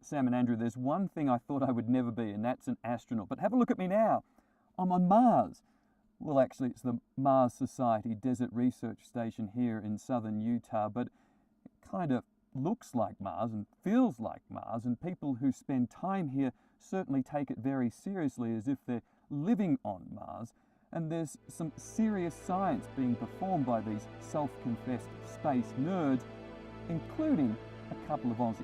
Sam and Andrew, there's one thing I thought I would never be, and that's an astronaut. But have a look at me now. I'm on Mars. Well, actually, it's the Mars Society Desert Research Station here in southern Utah, but it kind of looks like Mars and feels like Mars, and people who spend time here certainly take it very seriously as if they're living on Mars. And there's some serious science being performed by these self-confessed space nerds, including a couple of Aussies.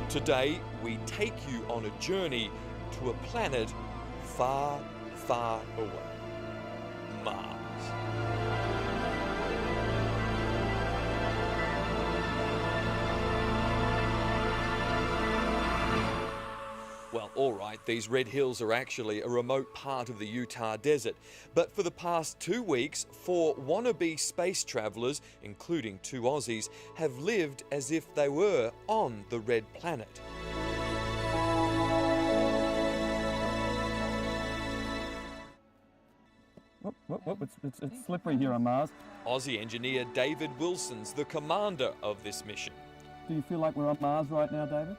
Today, we take you on a journey to a planet far, far away. Mars. Well, all right, these red hills are actually a remote part of the Utah desert, but for the past 2 weeks, 4 wannabe space travelers, including 2 Aussies, have lived as if they were on the red planet. It's slippery here on Mars. Aussie engineer David Wilson's the commander of this mission. Do you feel like we're on Mars right now, David?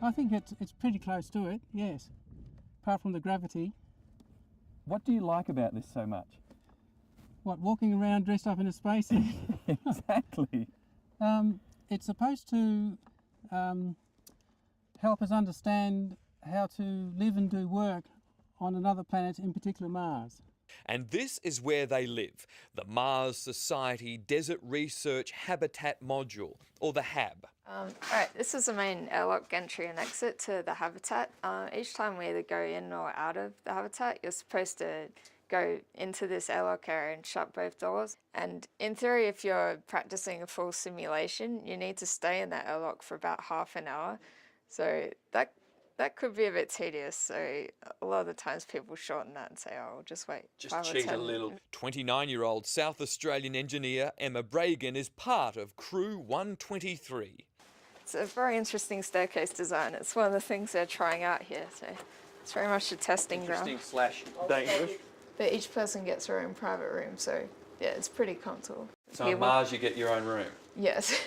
I think it's pretty close to it, yes. Apart from the gravity. What do you like about this so much? What, walking around dressed up in a spacesuit? Exactly. It's supposed to help us understand how to live and do work on another planet, in particular Mars. And this is where they live, the Mars Society Desert Research Habitat Module, or the HAB. Alright, this is the main airlock entry and exit to the habitat. Each time we either go in or out of the habitat, you're supposed to go into this airlock area and shut both doors. And in theory, if you're practicing a full simulation, you need to stay in that airlock for about half an hour. So that could be a bit tedious, so a lot of the times people shorten that and say, oh, we'll just wait. Just cheat a little. 29-year-old South Australian engineer Emma Bragan is part of Crew 123. It's a very interesting staircase design. It's one of the things they're trying out here, so it's very much a testing ground. Interesting / dangerous. But each person gets their own private room, so yeah, it's pretty comfortable. So on Mars you get your own room? Yes.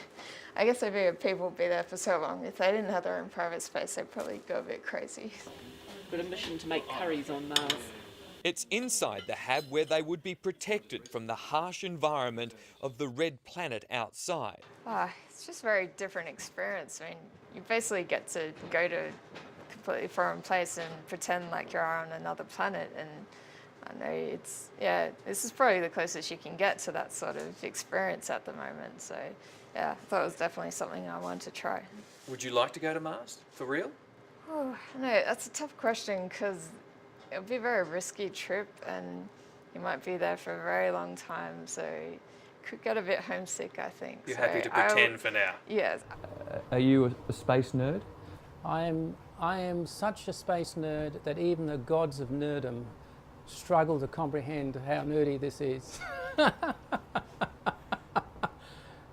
I guess I figured people would be there for so long. If they didn't have their own private space, they'd probably go a bit crazy. Got a mission to make curries on Mars. It's inside the HAB where they would be protected from the harsh environment of the red planet outside. It's just a very different experience. I mean, you basically get to go to a completely foreign place and pretend like you're on another planet. And I know this is probably the closest you can get to that sort of experience at the moment. So yeah, I thought it was definitely something I wanted to try. Would you like to go to Mars, for real? Oh, no, that's a tough question because it would be a very risky trip and you might be there for a very long time, so you could get a bit homesick, I think. You're happy to pretend for now? Yes. Are you a space nerd? I am such a space nerd that even the gods of nerdom struggle to comprehend how nerdy this is.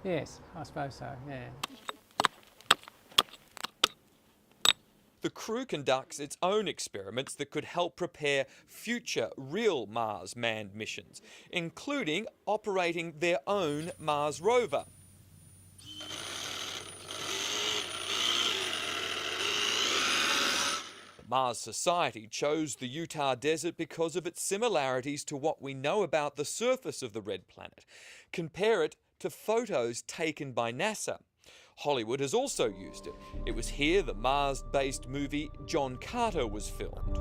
Yes, I suppose so, yeah. The crew conducts its own experiments that could help prepare future real Mars manned missions, including operating their own Mars rover. The Mars Society chose the Utah desert because of its similarities to what we know about the surface of the red planet. Compare it to photos taken by NASA. Hollywood has also used it. It was here the Mars-based movie John Carter was filmed.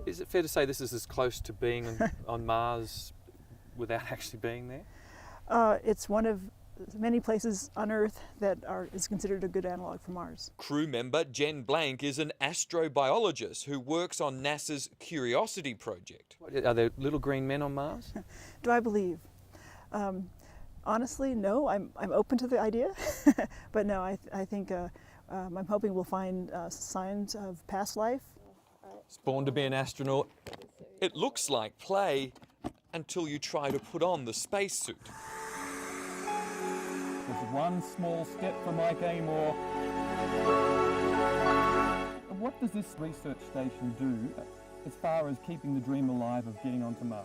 Is it fair to say this is as close to being on Mars without actually being there? It's one of many places on Earth that is considered a good analog for Mars. Crew member Jen Blank is an astrobiologist who works on NASA's Curiosity project. Are there little green men on Mars? Do I believe? Honestly, no. I'm open to the idea, but no, I think I'm hoping we'll find signs of past life. It's born to be an astronaut. It looks like play until you try to put on the spacesuit. There's one small step for Mike Amor. And what does this research station do as far as keeping the dream alive of getting onto Mars?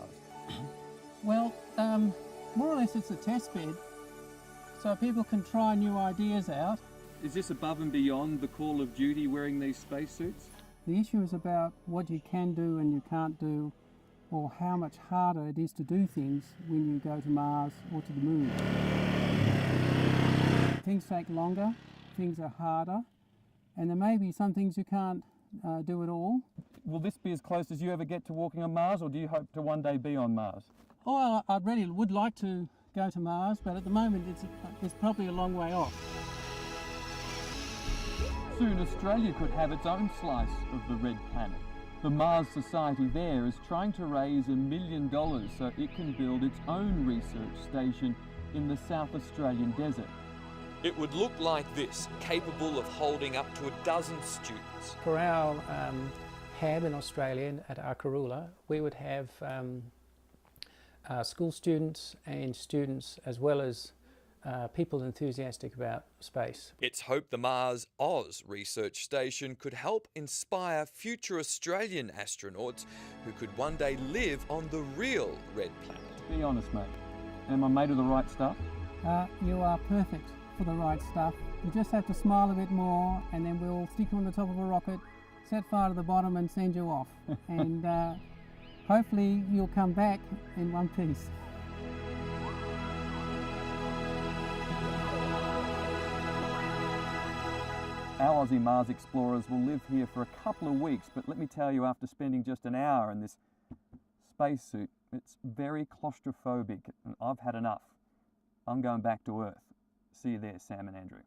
Well, more or less it's a test bed, so people can try new ideas out. Is this above and beyond the call of duty wearing these spacesuits? The issue is about what you can do and you can't do, or how much harder it is to do things when you go to Mars or to the Moon. Things take longer, things are harder, and there may be some things you can't do at all. Will this be as close as you ever get to walking on Mars, or do you hope to one day be on Mars? Oh, I really would like to go to Mars, but at the moment it's probably a long way off. Soon Australia could have its own slice of the red planet. The Mars Society there is trying to raise $1 million so it can build its own research station in the South Australian desert. It would look like this, capable of holding up to 12 students. For our hab in Australia at Arkaroola, we would have school students and students as well as people enthusiastic about space. It's hoped the Mars Oz research station could help inspire future Australian astronauts who could one day live on the real red planet. Be honest, mate. Am I made of the right stuff? You are perfect for the right stuff. You just have to smile a bit more and then we'll stick you on the top of a rocket, set fire to the bottom and send you off. And hopefully you'll come back in one piece. Our Aussie Mars explorers will live here for a couple of weeks, but let me tell you, after spending just an hour in this spacesuit, it's very claustrophobic and I've had enough. I'm going back to Earth. See you there, Sam and Andrew.